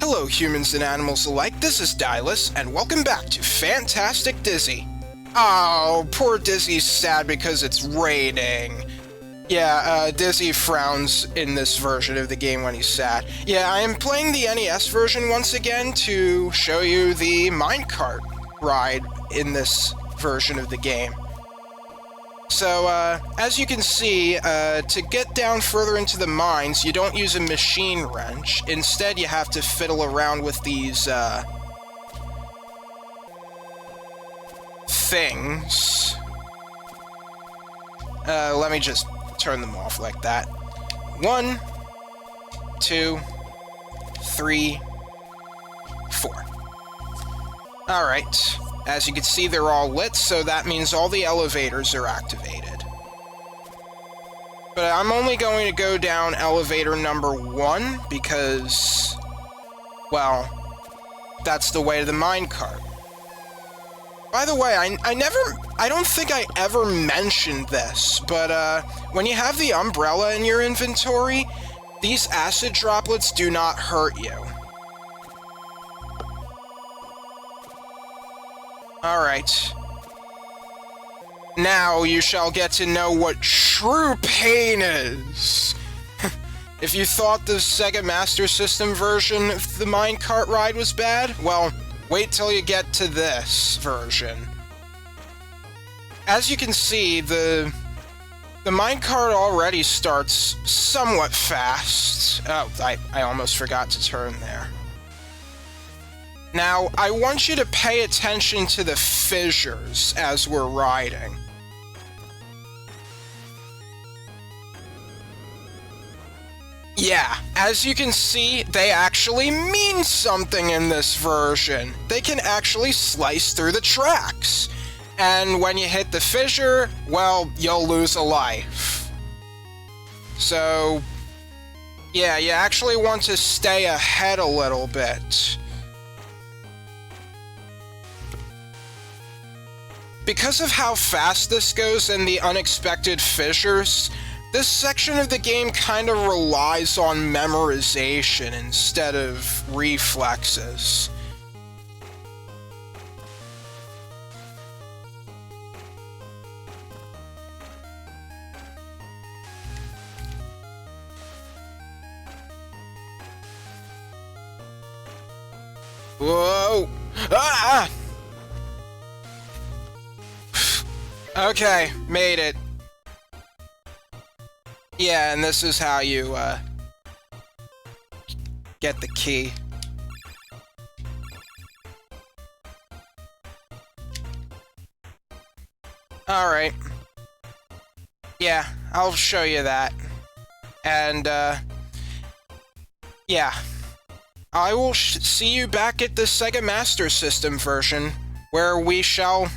Hello humans and animals alike, this is Dylus, and welcome back to Fantastic Dizzy. Oh, poor Dizzy's sad because it's raining. Yeah, Dizzy frowns in this version of the game when he's sad. Yeah, I am playing the NES version once again to show you the minecart ride in this version of the game. So, as you can see, to get down further into the mines, you don't use a machine wrench. Instead, you have to fiddle around with these, things. Let me just turn them off like that. 1, 2, 3, 4. Alright. As you can see, they're all lit, so that means all the elevators are activated. But I'm only going to go down elevator number 1 because, well, that's the way to the minecart. By the way, I don't think I ever mentioned this, but when you have the umbrella in your inventory, these acid droplets do not hurt you. Alright. Now you shall get to know what true pain is. If you thought the Sega Master System version of the minecart ride was bad, well, wait till you get to this version. As you can see, the minecart already starts somewhat fast. Oh, I almost forgot to turn there. Now, I want you to pay attention to the fissures as we're riding. Yeah, as you can see, they actually mean something in this version. They can actually slice through the tracks. And when you hit the fissure, well, you'll lose a life. So, yeah, you actually want to stay ahead a little bit. Because of how fast this goes and the unexpected fissures, this section of the game kind of relies on memorization instead of reflexes. Whoa! Ah! Okay, made it. Yeah, and this is how you, get the key. Alright. Yeah, I'll show you that. And, yeah. I will see you back at the Sega Master System version, where we shall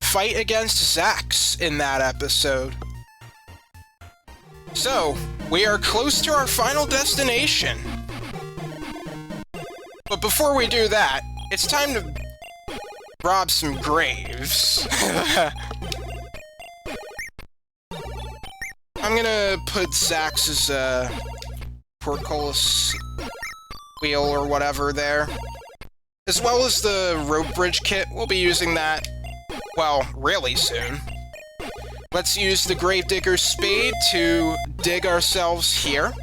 fight against Zaks in that episode. So, we are close to our final destination. But before we do that, it's time to rob some graves. I'm gonna put Zaks's, portcullis wheel or whatever there. As well as the rope bridge kit, we'll be using that, well, really soon. Let's use the Gravedigger's spade to dig ourselves here.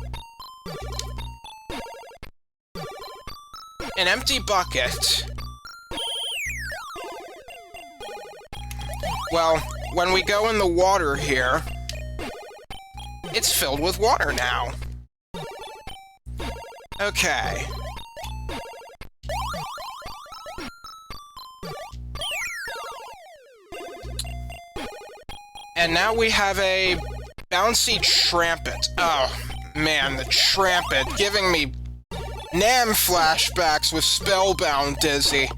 An empty bucket. Well, when we go in the water here, it's filled with water now. Okay. And now we have a bouncy trampet. Oh, man, the trampet giving me Nam flashbacks with Spellbound Dizzy.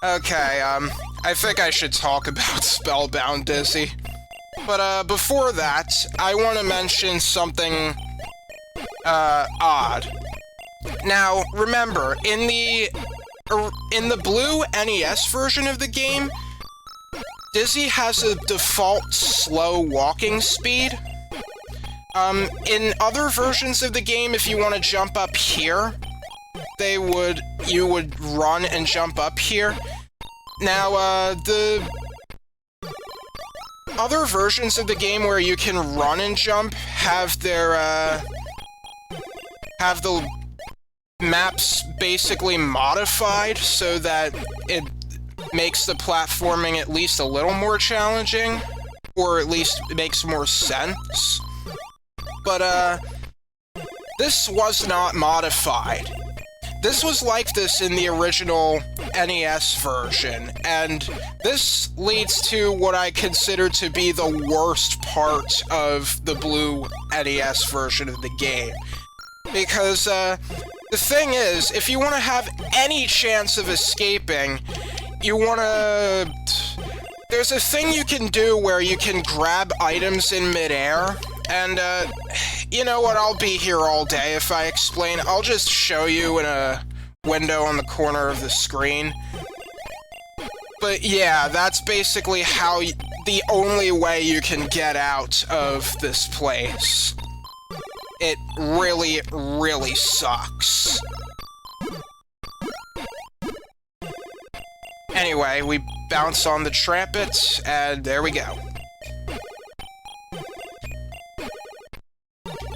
Okay, I think I should talk about Spellbound Dizzy. But, before that, I want to mention something, odd. Now, remember, in the blue NES version of the game, Dizzy has a default slow walking speed. In other versions of the game, if you want to jump up here, you would run and jump up here. Now, the other versions of the game where you can run and jump have the maps basically modified so that it makes the platforming at least a little more challenging, or at least it makes more sense. But, this was not modified. This was like this in the original NES version, and this leads to what I consider to be the worst part of the blue NES version of the game. Because, the thing is, if you want to have any chance of escaping, you want to... There's a thing you can do where you can grab items in midair, and, you know what, I'll be here all day if I explain. I'll just show you in a window on the corner of the screen. But yeah, that's basically how the only way you can get out of this place. It really, really sucks. Anyway, we bounce on the trumpet, and there we go.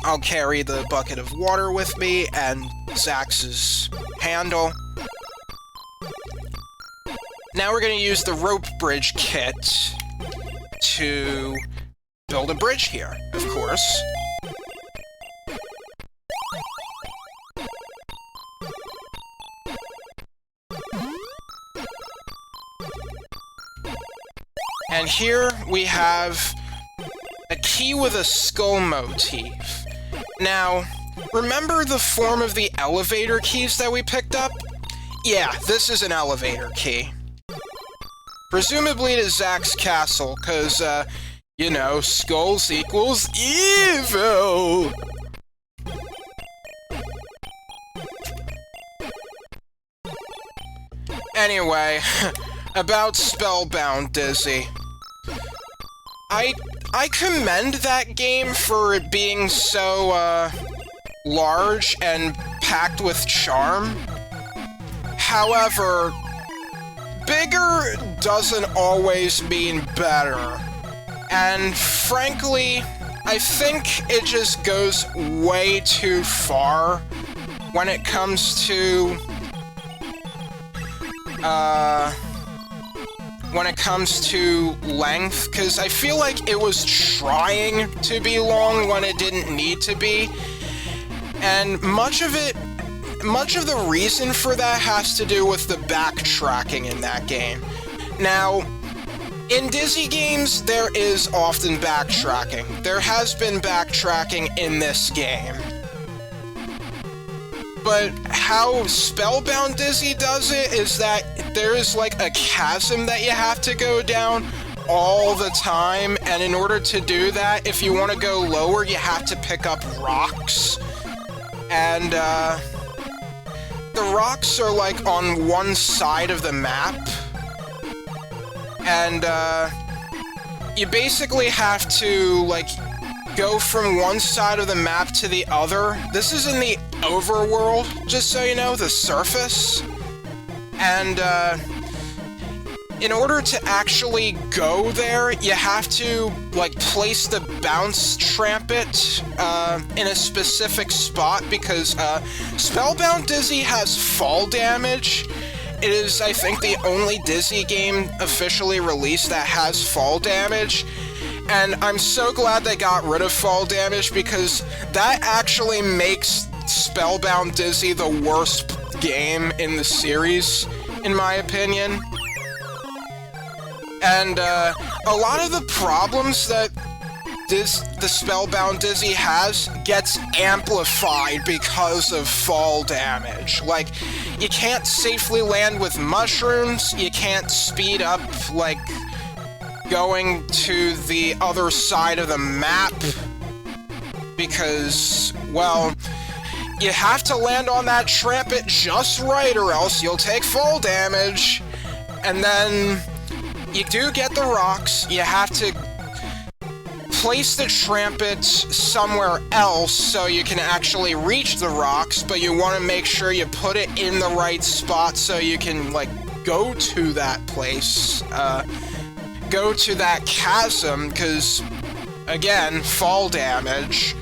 I'll carry the bucket of water with me, and Zaks's handle. Now we're going to use the rope bridge kit to build a bridge here, of course. And here we have a key with a skull motif. Now, remember the form of the elevator keys that we picked up? Yeah, this is an elevator key. Presumably to Zaks Castle, because, you know, skulls equals evil! Anyway, about Spellbound Dizzy. I commend that game for it being so, large and packed with charm. However, bigger doesn't always mean better. And frankly, I think it just goes way too far when it comes to, length, because I feel like it was trying to be long when it didn't need to be, and much of the reason for that has to do with the backtracking in that game. Now, in Dizzy games, there is often backtracking. There has been backtracking in this game. But how Spellbound Dizzy does it is that there is like a chasm that you have to go down all the time, and in order to do that, if you want to go lower, you have to pick up rocks. And, the rocks are like on one side of the map. And, you basically have to, like, go from one side of the map to the other. This is in the overworld, just so you know, the surface. And, in order to actually go there, you have to, like, place the bounce trumpet, in a specific spot, because, Spellbound Dizzy has fall damage. It is, I think, the only Dizzy game officially released that has fall damage. And I'm so glad they got rid of fall damage, because that actually makes Spellbound Dizzy the worst game in the series, in my opinion. And, a lot of the problems that the Spellbound Dizzy has gets amplified because of fall damage. Like, you can't safely land with mushrooms, you can't speed up, like, going to the other side of the map, because, well, you have to land on that trumpet just right or else you'll take fall damage. And then you do get the rocks, you have to place the trampets somewhere else so you can actually reach the rocks, but you want to make sure you put it in the right spot so you can, like, go to that place, go to that chasm, because, again, fall damage.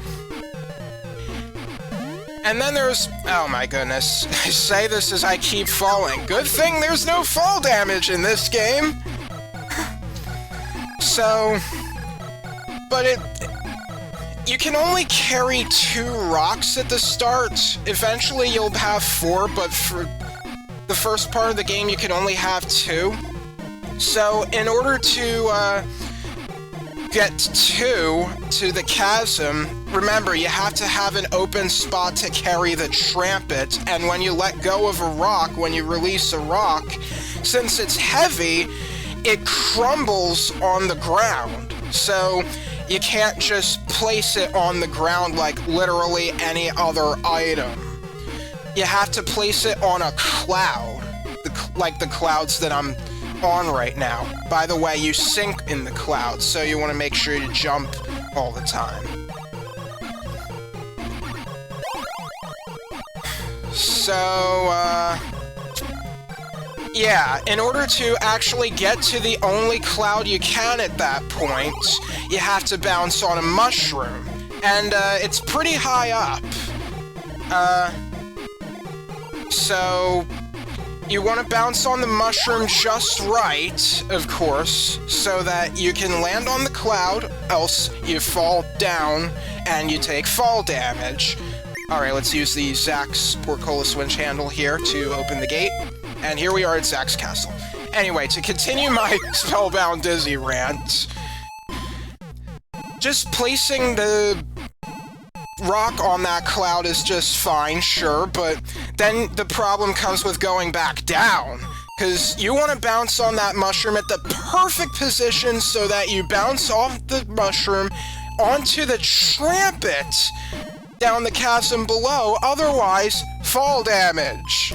And then there's... oh my goodness, I say this as I keep falling. Good thing there's no fall damage in this game! So... but you can only carry 2 rocks at the start. Eventually you'll have 4, but for the first part of the game you can only have 2. So in order to get 2 to the chasm, remember you have to have an open spot to carry the trampet, and when you let go of a rock, when you release a rock, since it's heavy, it crumbles on the ground. So you can't just place it on the ground like literally any other item. You have to place it on a cloud, like the clouds that I'm on right now. By the way, you sink in the clouds, so you want to make sure you jump all the time. So, yeah, in order to actually get to the only cloud you can at that point, you have to bounce on a mushroom. And, it's pretty high up. So... you want to bounce on the mushroom just right, of course, so that you can land on the cloud, else you fall down and you take fall damage. Alright, let's use the Zaks portcullis winch handle here to open the gate. And here we are at Zaks Castle. Anyway, to continue my Spellbound Dizzy rant, just placing the rock on that cloud is just fine, sure, but then the problem comes with going back down, because you want to bounce on that mushroom at the perfect position so that you bounce off the mushroom onto the trampet down the chasm below, otherwise, fall damage.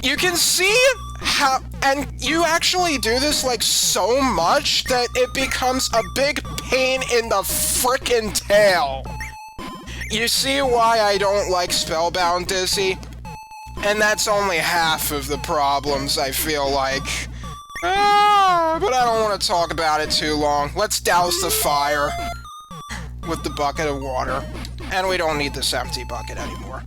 You can see how, and you actually do this, like, so much that it becomes a big pain in the frickin' tail. You see why I don't like Spellbound Dizzy? And that's only half of the problems, I feel like. But I don't want to talk about it too long. Let's douse the fire with the bucket of water. And we don't need this empty bucket anymore.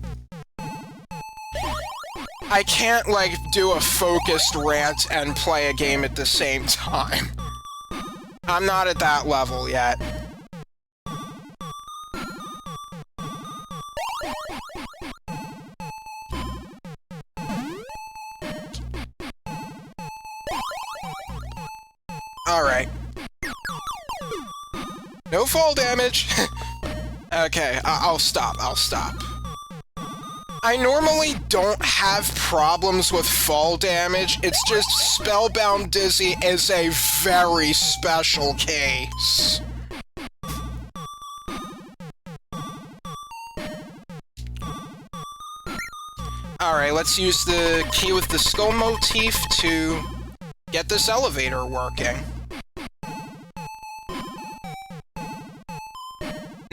I can't, like, do a focused rant and play a game at the same time. I'm not at that level yet. Alright. No fall damage! Okay, I'll stop. I normally don't have problems with fall damage, it's just Spellbound Dizzy is a very special case. Alright, let's use the key with the skull motif to get this elevator working.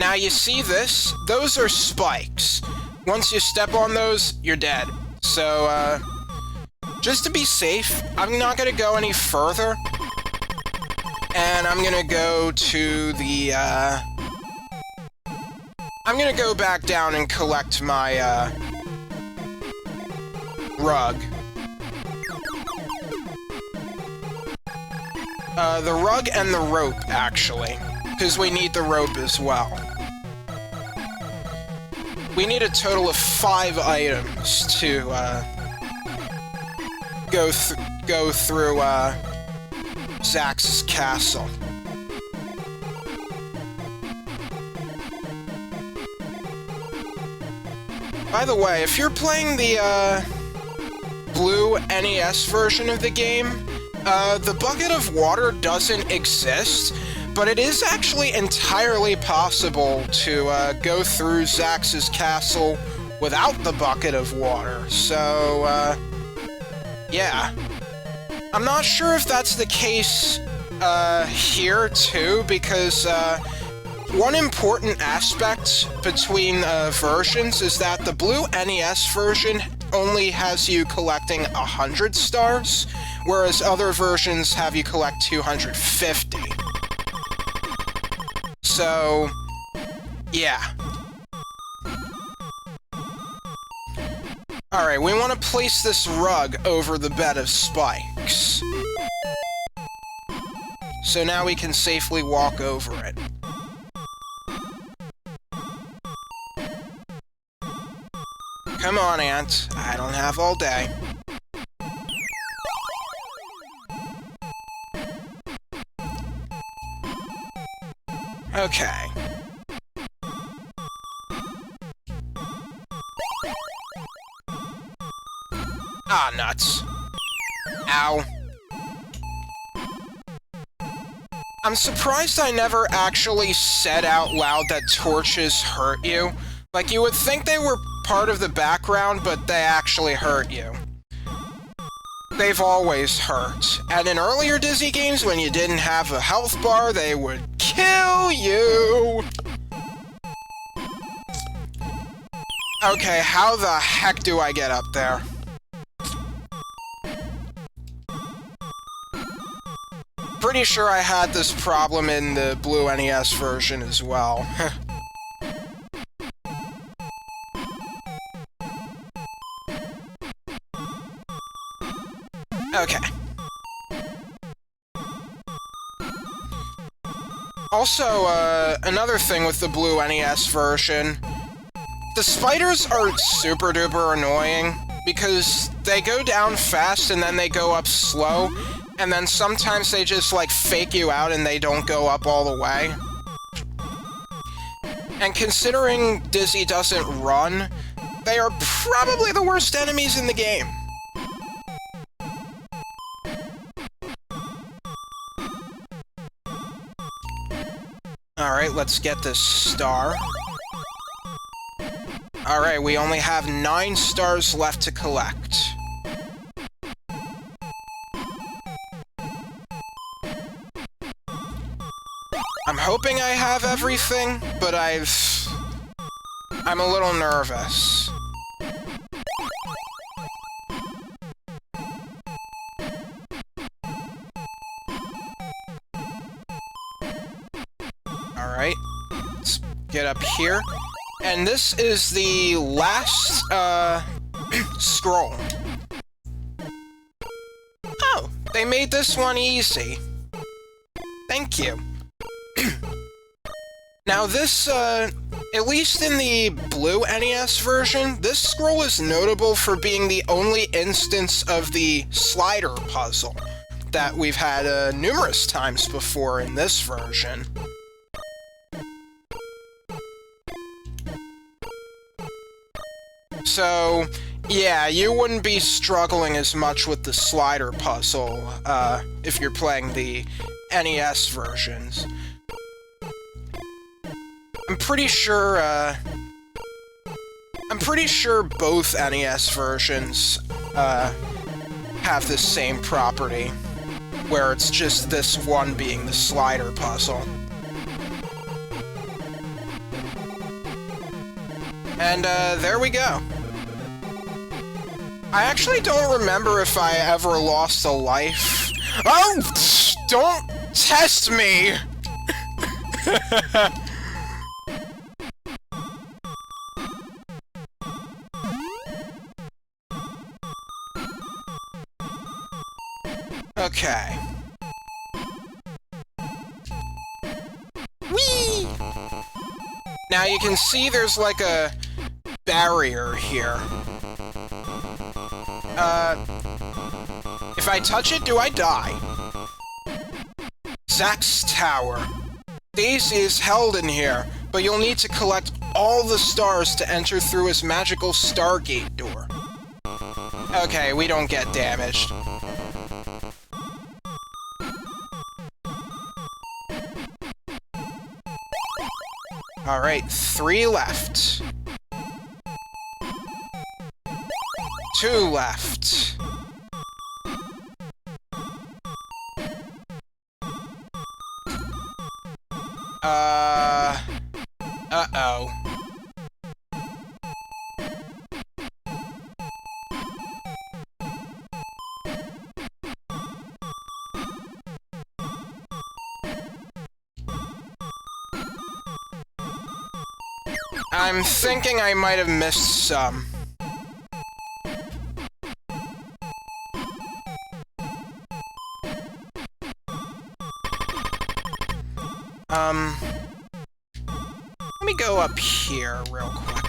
Now you see this? Those are spikes. Once you step on those, you're dead. So, just to be safe, I'm not gonna go any further. And I'm gonna go to the, I'm gonna go back down and collect my, rug. The rug and the rope, actually. Because we need the rope as well. We need a total of 5 items to, go through, Zaks Castle. By the way, if you're playing the, blue NES version of the game, the bucket of water doesn't exist, but it is actually entirely possible to go through Zaks Castle without the bucket of water, so, yeah. I'm not sure if that's the case here, too, because one important aspect between versions is that the blue NES version only has you collecting 100 stars, whereas other versions have you collect 250. So, yeah. Alright, we want to place this rug over the bed of spikes. So now we can safely walk over it. Come on, Ant. I don't have all day. Okay. Ah, nuts. Ow. I'm surprised I never actually said out loud that torches hurt you. Like, you would think they were part of the background, but they actually hurt you. They've always hurt. And in earlier Dizzy games, when you didn't have a health bar, they would kill you! Okay, how the heck do I get up there? Pretty sure I had this problem in the blue NES version as well. Okay. Also, another thing with the blue NES version, the spiders are super duper annoying because they go down fast and then they go up slow, and then sometimes they just, like, fake you out and they don't go up all the way. And considering Dizzy doesn't run, they are probably the worst enemies in the game. Alright, let's get this star. Alright, we only have 9 stars left to collect. I'm hoping I have everything, but I'm a little nervous. Alright, let's get up here. And this is the last, scroll. Oh, they made this one easy. Thank you. Now this, at least in the blue NES version, this scroll is notable for being the only instance of the slider puzzle that we've had numerous times before in this version. So, yeah, you wouldn't be struggling as much with the slider puzzle, if you're playing the NES versions. I'm pretty sure both NES versions, have the same property, where it's just this one being the slider puzzle. And, there we go. I actually don't remember if I ever lost a life. Oh! Don't test me! Okay. Whee! Now you can see there's like a barrier here. If I touch it, do I die? Zaks Tower. Daisy is held in here, but you'll need to collect all the stars to enter through his magical Stargate door. Okay, we don't get damaged. Alright, 3 left. 2 left. I'm thinking I might have missed some. Let me go up here real quick.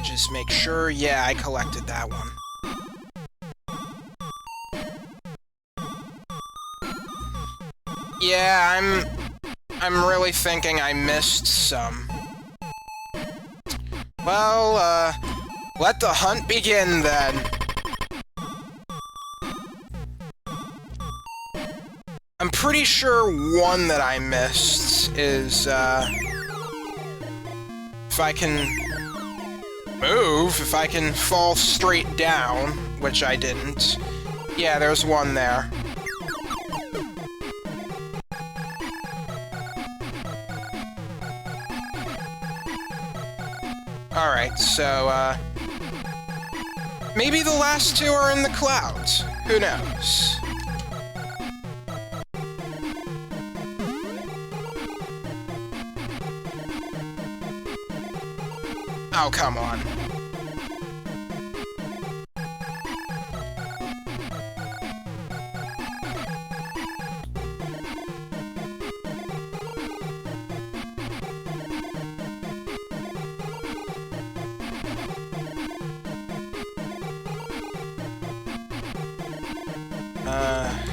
Just make sure, yeah, I collected that one. Yeah, I'm really thinking I missed some. Well, let the hunt begin then. I'm pretty sure one that I missed is, if I can move, if I can fall straight down, which I didn't. Yeah, there's one there. Alright, so, maybe the last two are in the clouds. Who knows? Oh, come on.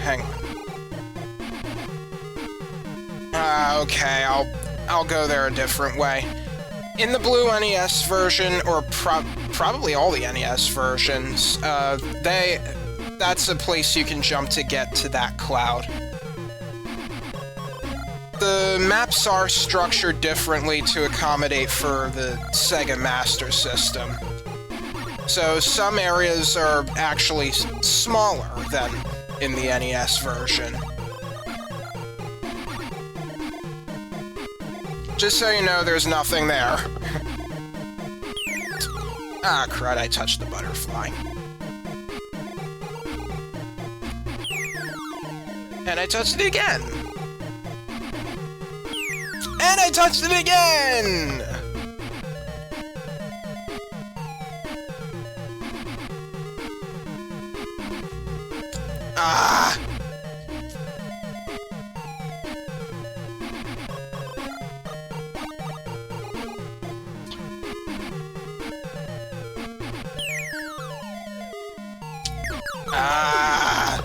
Hang on. Okay, I'll go there a different way. In the blue NES version, or probably all the NES versions, that's a place you can jump to get to that cloud. The maps are structured differently to accommodate for the Sega Master System. So some areas are actually smaller than in the NES version. Just so you know, there's nothing there. Ah, crud, I touched the butterfly. And I touched it again! And I touched it again! Ah! Ah!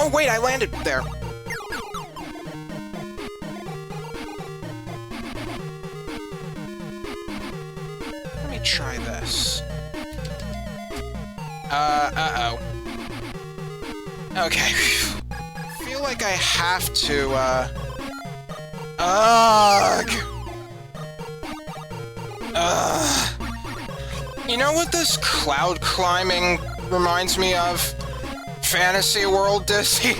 Oh wait, I landed there. Let me try this. Uh-oh. Okay. I feel like I have to, Ugh! You know what this cloud climbing reminds me of? Fantasy World Dizzy?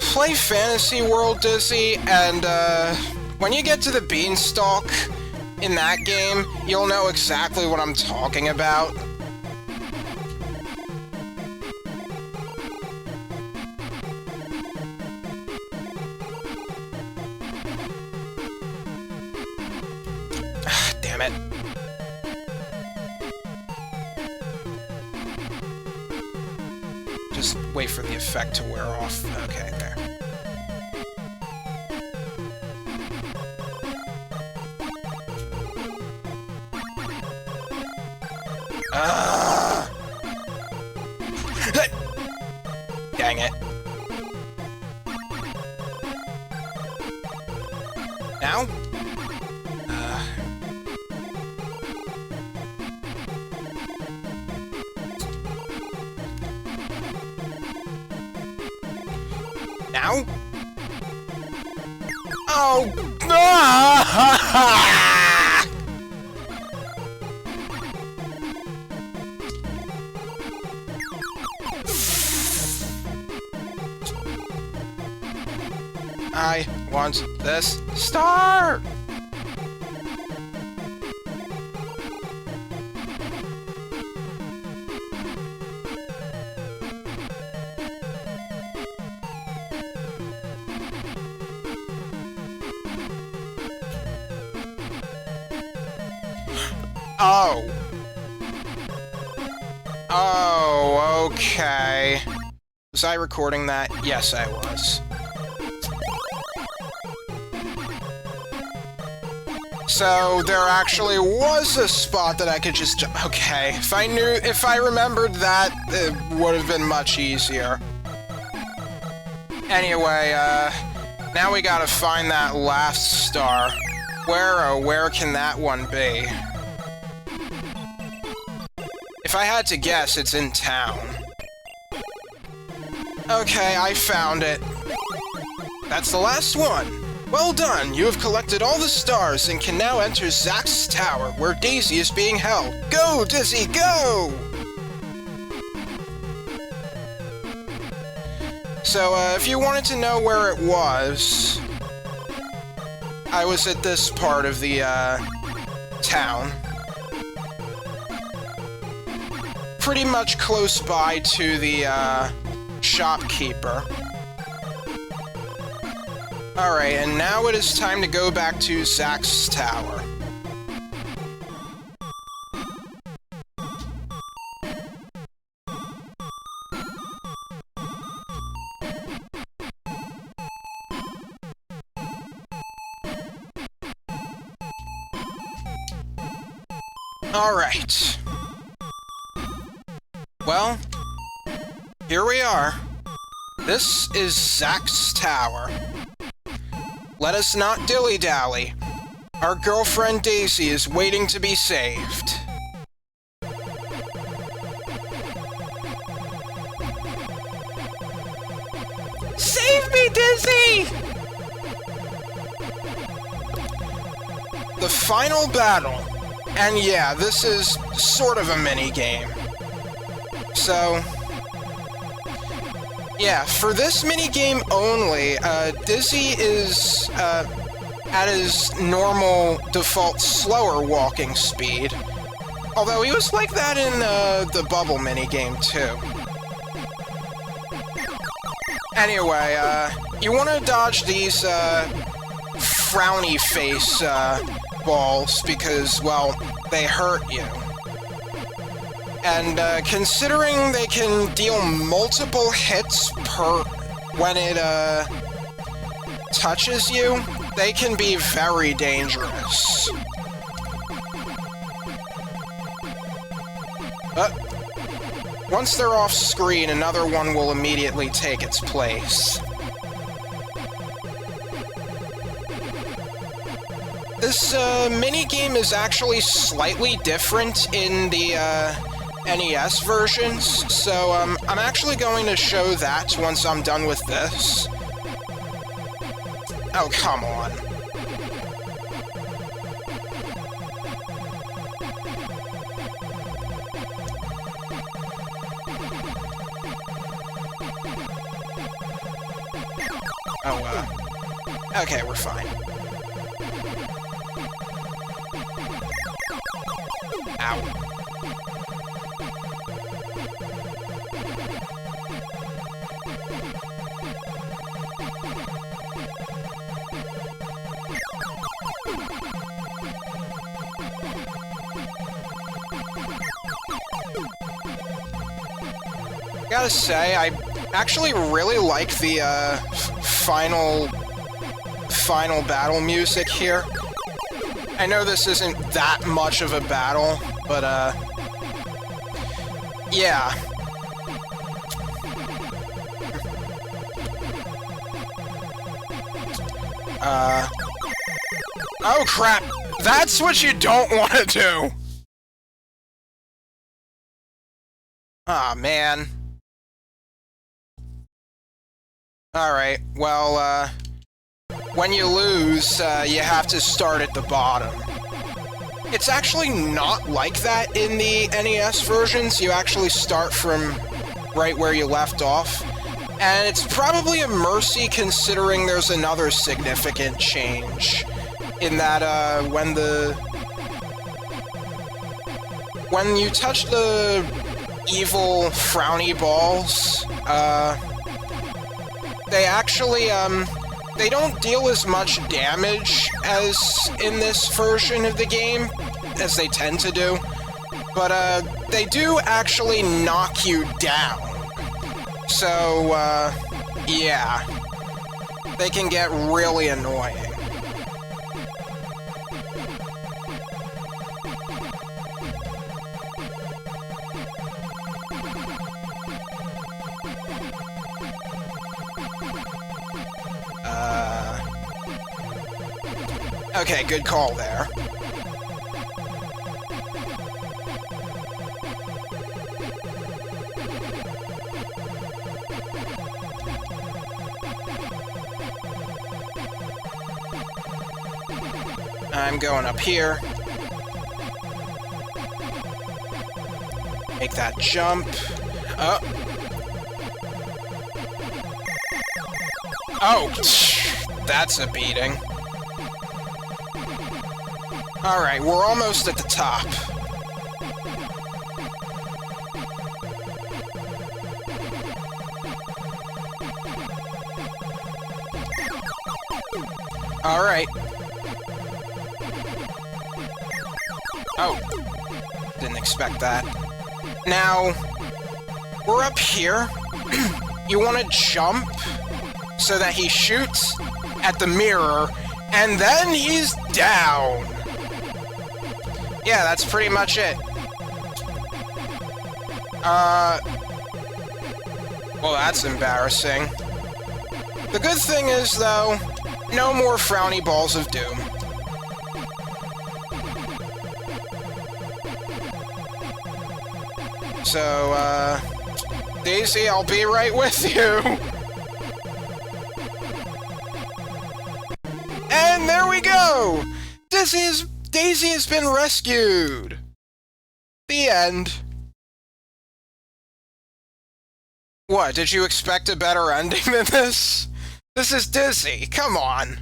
Play Fantasy World Dizzy, and, when you get to the beanstalk in that game, you'll know exactly what I'm talking about. Damn it. Just wait for the effect to wear off. Okay, there. Dang it. Now? Now? Oh! Ah! I want this star! Oh. Oh, okay. Was I recording that? Yes, I was. So there actually was a spot that I could just... Okay, if I remembered that, it would have been much easier. Anyway, now we gotta find that last star. Where can that one be? If I had to guess, it's in town. Okay, I found it. That's the last one. Well done, you have collected all the stars and can now enter Zaks Tower, where Daisy is being held. Go, Dizzy, go! So, if you wanted to know where it was, I was at this part of the, town. Pretty much close by to the, shopkeeper. Alright, and now it is time to go back to Zaks Tower. Alright. Well, here we are. This is Zaks Tower. Let us not dilly-dally. Our girlfriend Daisy is waiting to be saved. Save me, Dizzy! The final battle. And yeah, this is sort of a mini-game. So... yeah, for this minigame only, Dizzy is, at his normal, default, slower walking speed. Although he was like that in, the bubble minigame, too. Anyway, you want to dodge these, frowny face, balls, because, well, they hurt you. And, considering they can deal multiple hits when it, touches you, they can be very dangerous. But, once they're off screen, another one will immediately take its place. This, minigame is actually slightly different in the, NES versions, so, I'm actually going to show that once I'm done with this. Oh, come on. Oh, okay, we're fine. Ow. Gotta say, I actually really like the, final battle music here. I know this isn't that much of a battle, but, yeah. Oh crap! That's what you don't want to do! Aw, man. Alright, well, when you lose, you have to start at the bottom. It's actually not like that in the NES versions. You actually start from right where you left off. And it's probably a mercy considering there's another significant change. In that, when you touch the evil frowny balls, they actually, they don't deal as much damage as in this version of the game, as they tend to do, but they do actually knock you down. So, yeah, they can get really annoying. Okay, good call there. I'm going up here. Make that jump. Oh. Oh, that's a beating. Alright, we're almost at the top. Alright. Oh. Didn't expect that. Now, we're up here. You want to jump so that he shoots at the mirror, and then he's down. Yeah, that's pretty much it. Well, that's embarrassing. The good thing is, though, no more frowny balls of doom. So, Daisy, I'll be right with you. And there we go! Daisy has been rescued! The end. What, did you expect a better ending than this? This is Dizzy, come on!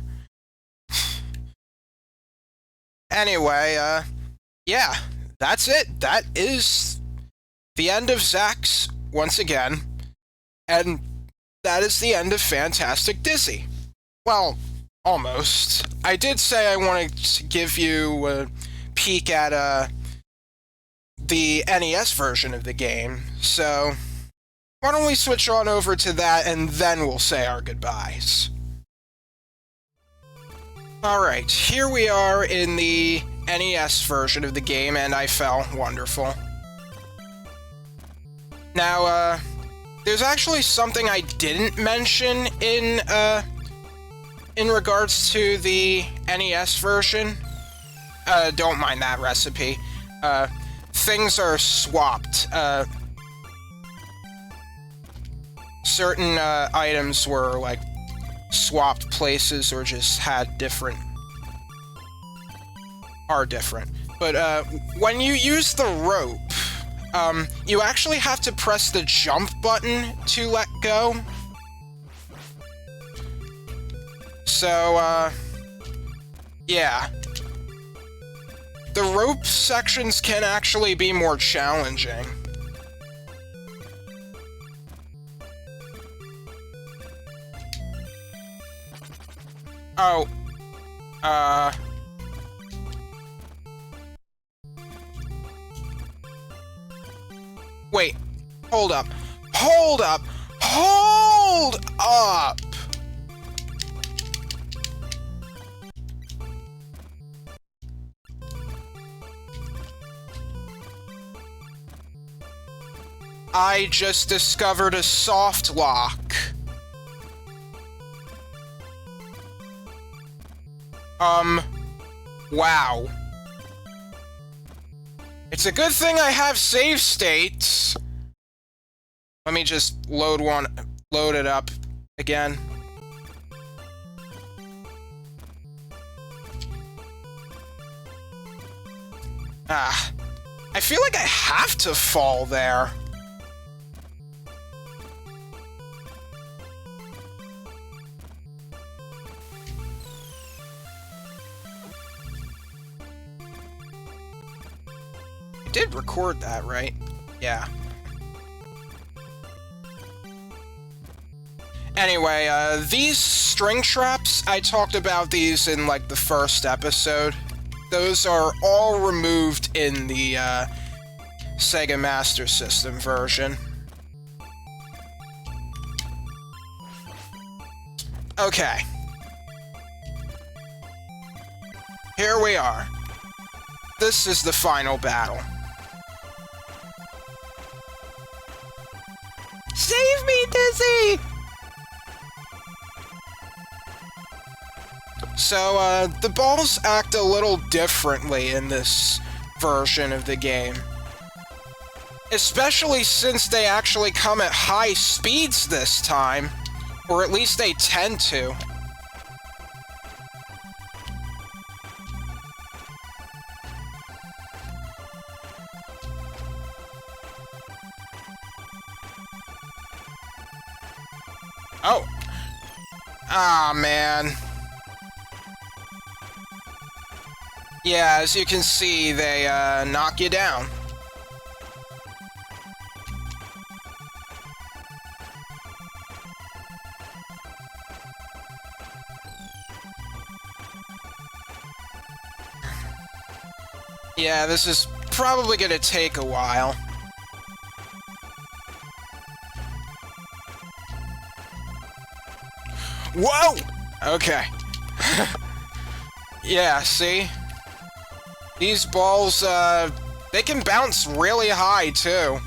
Anyway, yeah, that's it. That is the end of Zaks, once again. And that is the end of Fantastic Dizzy. Well, almost. I did say I wanted to give you a peek at the NES version of the game, so why don't we switch on over to that and then we'll say our goodbyes. Alright, here we are in the NES version of the game, and I fell. Wonderful. Now, there's actually something I didn't mention in regards to the NES version. Don't mind that recipe. Things are swapped. Certain items were, like, swapped places or just had different... are different. But, when you use the rope, you actually have to press the jump button to let go. So, yeah. The rope sections can actually be more challenging. Oh. Wait. Hold up. Hold up! Hold up! I just discovered a soft lock. Wow. It's a good thing I have save states. Let me just load it up again. Ah, I feel like I have to fall there. I did record that, right? Yeah. Anyway, these string traps, I talked about these in, like, the first episode. Those are all removed in the, Sega Master System version. Okay. Here we are. This is the final battle. Save me, Dizzy! So, the balls act a little differently in this version of the game. Especially since they actually come at high speeds this time. Or at least they tend to. Oh. Ah, man. Yeah, as you can see, they, knock you down. Yeah, this is probably gonna take a while. Whoa! Okay. Yeah, see? These balls, they can bounce really high, too.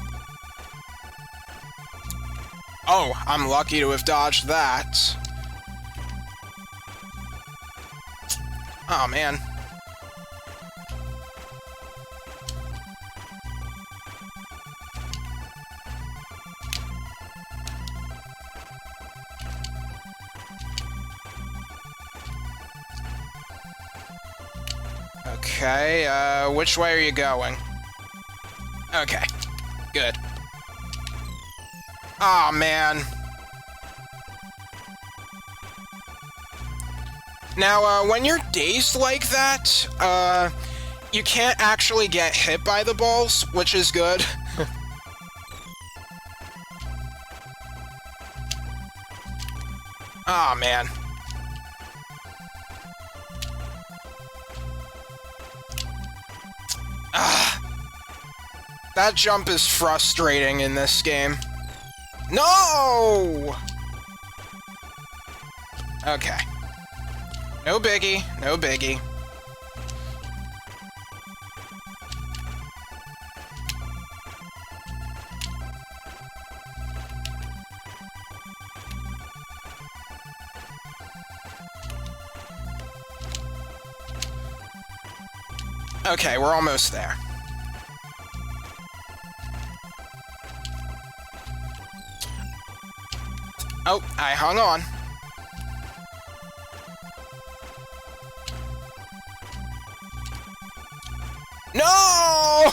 Oh, I'm lucky to have dodged that. Oh, man. Okay, which way are you going? Okay, good. Aw, oh, man. Now, when you're dazed like that, you can't actually get hit by the balls, which is good. Aw, oh, man. That jump is frustrating in this game. No! Okay. No biggie, no biggie. Okay, we're almost there. Oh, I hung on. No!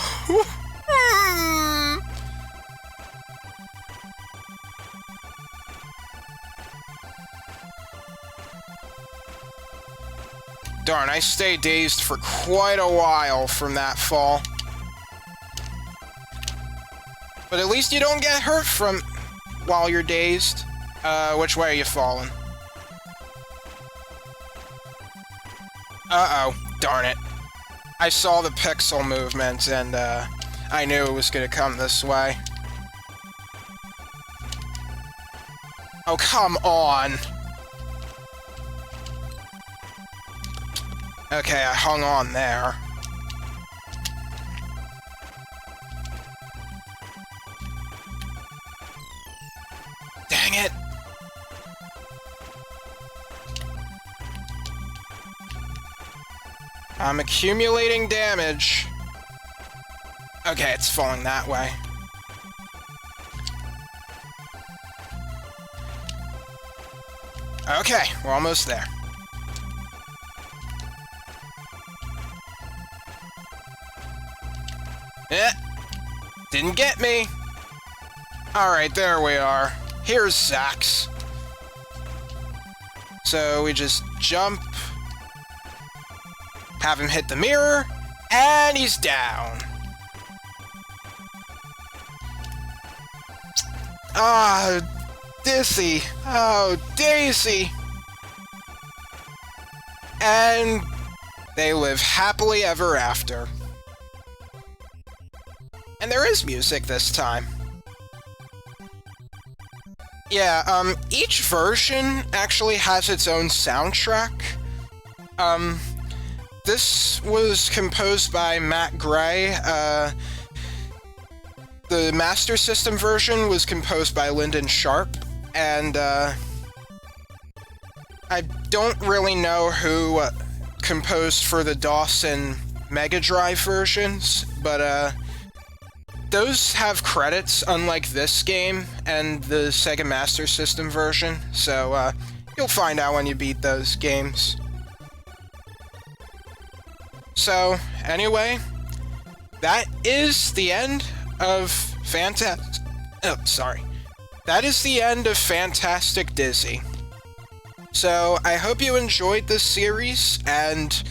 Darn, I stayed dazed for quite a while from that fall. But at least you don't get hurt from while you're dazed. Which way are you falling? Uh-oh. Darn it. I saw the pixel movement, and, I knew it was gonna come this way. Oh, come on! Okay, I hung on there. Dang it! I'm accumulating damage. Okay, it's falling that way. Okay, we're almost there. Eh, didn't get me. Alright, there we are. Here's Zaks. So we just jump, have him hit the mirror, and he's down. Ah, Dizzy. Oh, Daisy. And they live happily ever after. And there is music this time. Yeah, each version actually has its own soundtrack. This was composed by Matt Gray. The Master System version was composed by Lyndon Sharp, and, I don't really know who composed for the DOS and Mega Drive versions, but, those have credits, unlike this game and the Sega Master System version, so, you'll find out when you beat those games. So, anyway, that is the end of That is the end of Fantastic Dizzy. So, I hope you enjoyed this series, and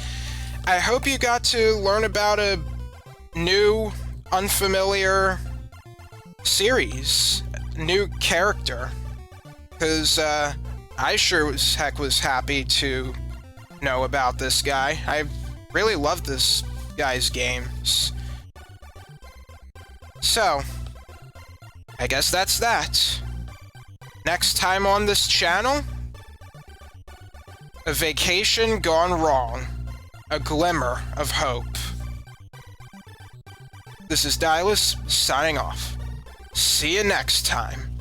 I hope you got to learn about a new, unfamiliar series, new character, because I sure as heck was happy to know about this guy. I really love this guy's games. So, I guess that's that. Next time on this channel, a vacation gone wrong, a glimmer of hope. This is Dylus, signing off. See you next time.